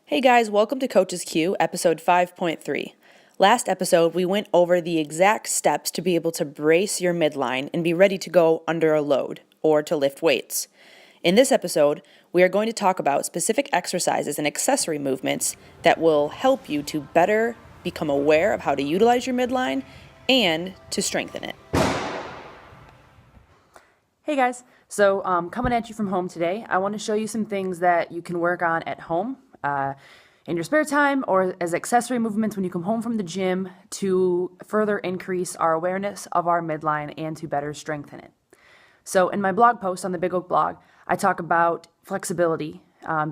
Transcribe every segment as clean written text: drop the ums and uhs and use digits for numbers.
Hey guys, welcome to Coach's Q, episode 5.3. Last episode, we went over the exact steps to be able to brace your midline and be ready to go under a load or to lift weights. In this episode, we are going to talk about specific exercises and accessory movements that will help you to better become aware of how to utilize your midline and to strengthen it. Hey guys, so coming at you from home today, I want to show you some things that you can work on at home in your spare time or as accessory movements when you come home from the gym to further increase our awareness of our midline and to better strengthen it. So in my blog post on the Big Oak blog, I talk about flexibility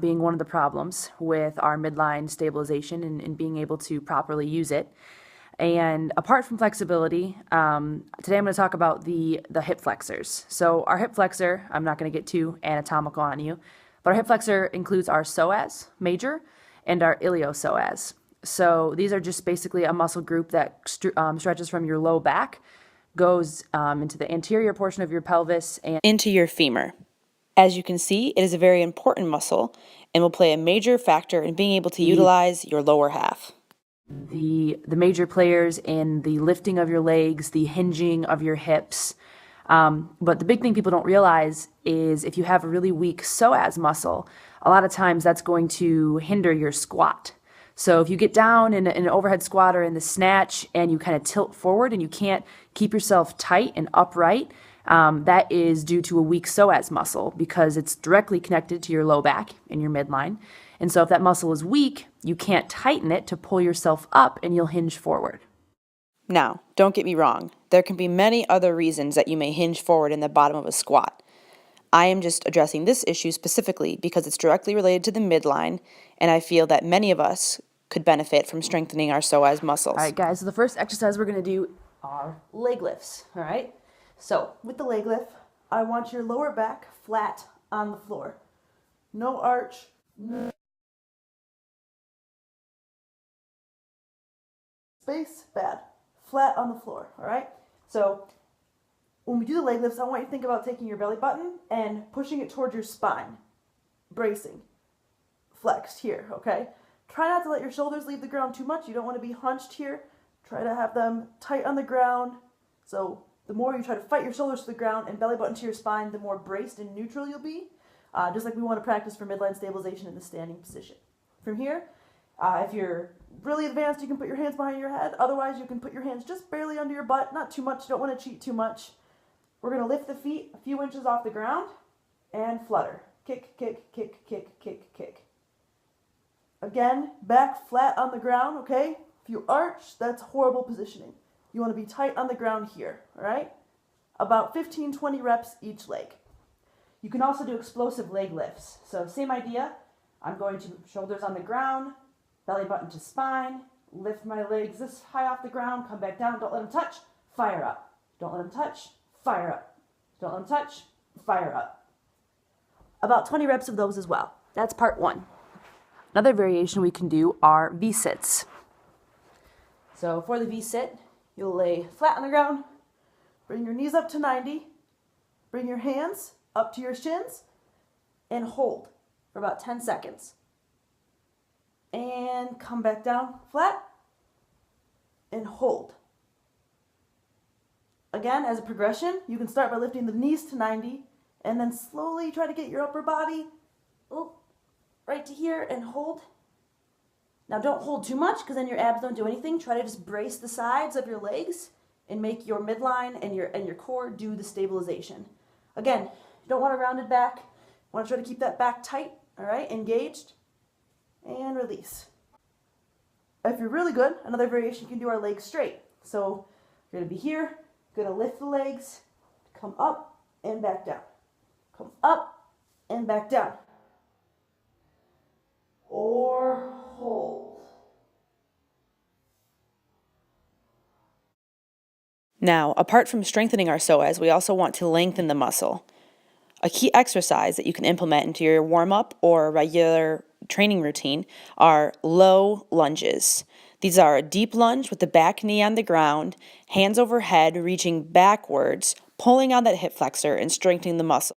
being one of the problems with our midline stabilization and being able to properly use it. And apart from flexibility, today I'm going to talk about the hip flexors. So our hip flexor, I'm not going to get too anatomical on you, but our hip flexor includes our psoas major and our iliopsoas. So these are just basically a muscle group that stretches from your low back, goes into the anterior portion of your pelvis and into your femur. As you can see, it is a very important muscle and will play a major factor in being able to utilize your lower half. The major players in the lifting of your legs, the hinging of your hips. But the big thing people don't realize is if you have a really weak psoas muscle, a lot of times that's going to hinder your squat. So if you get down in an overhead squat or in the snatch and you kind of tilt forward and you can't keep yourself tight and upright, that is due to a weak psoas muscle because it's directly connected to your low back and your midline. And so if that muscle is weak, you can't tighten it to pull yourself up and you'll hinge forward. Now, don't get me wrong. There can be many other reasons that you may hinge forward in the bottom of a squat. I am just addressing this issue specifically because it's directly related to the midline, and I feel that many of us could benefit from strengthening our psoas muscles. All right, guys, so the first exercise we're going to do are leg lifts, all right? So with the leg lift, I want your lower back flat on the floor. No arch, no space, bad. Flat on the floor, all right? So when we do the leg lifts, I want you to think about taking your belly button and pushing it towards your spine. Bracing. Flexed here, okay? Try not to let your shoulders leave the ground too much. You don't want to be hunched here. Try to have them tight on the ground. So the more you try to fight your shoulders to the ground and belly button to your spine, the more braced and neutral you'll be. Just like we want to practice for midline stabilization in the standing position. From here, if you're really advanced, you can put your hands behind your head. Otherwise, you can put your hands just barely under your butt. Not too much. You don't want to cheat too much. We're going to lift the feet a few inches off the ground and flutter. Kick, kick, kick, kick, kick, kick. Again, back flat on the ground, okay? If you arch, that's horrible positioning. You want to be tight on the ground here, all right? About 15-20 reps each leg. You can also do explosive leg lifts. So same idea. I'm going to shoulders on the ground, belly button to spine, lift my legs this high off the ground, come back down, don't let them touch, fire up. Don't let them touch, fire up. Don't let them touch, fire up. About 20 reps of those as well. That's part one. Another variation we can do are V-sits. So for the V-sit, you'll lay flat on the ground, bring your knees up to 90, bring your hands up to your shins, and hold for about 10 seconds. And come back down flat and hold. Again, as a progression, you can start by lifting the knees to 90 and then slowly try to get your upper body right to here and hold. Now don't hold too much because then your abs don't do anything. Try to just brace the sides of your legs and make your midline and your core do the stabilization. Again, you don't want a rounded back. You want to try to keep that back tight, all right, engaged, and release. If you're really good, another variation you can do our legs straight. So you're going to be here, going to lift the legs, come up and back down. Come up and back down. Or hold. Now, apart from strengthening our psoas, we also want to lengthen the muscle. A key exercise that you can implement into your warm-up or regular training routine are low lunges. These are a deep lunge with the back knee on the ground, hands overhead, reaching backwards, pulling on that hip flexor and strengthening the muscle.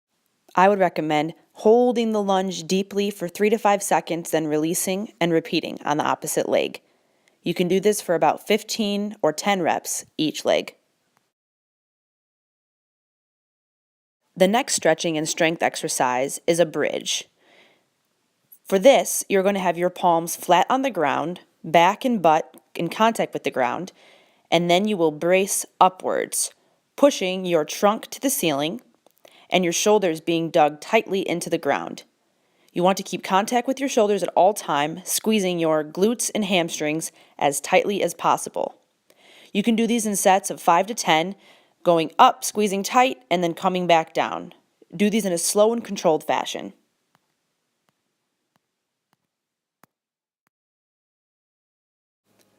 I would recommend holding the lunge deeply for 3 to 5 seconds, then releasing and repeating on the opposite leg. You can do this for about 15 or 10 reps each leg. The next stretching and strength exercise is a bridge. For this, you're going to have your palms flat on the ground, back and butt in contact with the ground, and then you will brace upwards, pushing your trunk to the ceiling and your shoulders being dug tightly into the ground. You want to keep contact with your shoulders at all time, squeezing your glutes and hamstrings as tightly as possible. You can do these in sets of 5 to 10, going up, squeezing tight, and then coming back down. Do these in a slow and controlled fashion.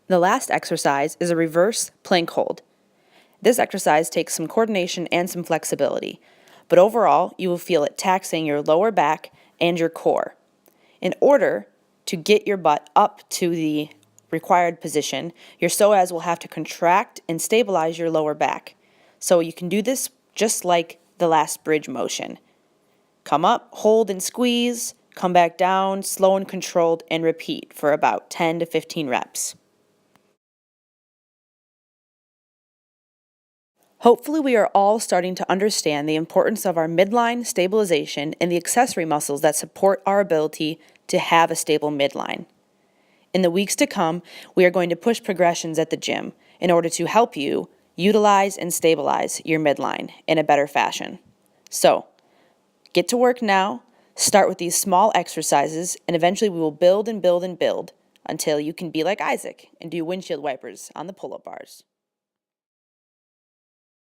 The last exercise is a reverse plank hold. This exercise takes some coordination and some flexibility, but overall you will feel it taxing your lower back and your core. In order to get your butt up to the required position, your psoas will have to contract and stabilize your lower back. So you can do this just like the last bridge motion. Come up, hold and squeeze, come back down, slow and controlled, and repeat for about 10 to 15 reps. Hopefully we are all starting to understand the importance of our midline stabilization and the accessory muscles that support our ability to have a stable midline. In the weeks to come, we are going to push progressions at the gym in order to help you utilize and stabilize your midline in a better fashion. So, get to work now, start with these small exercises, and eventually we will build and build and build until you can be like Isaac and do windshield wipers on the pull-up bars.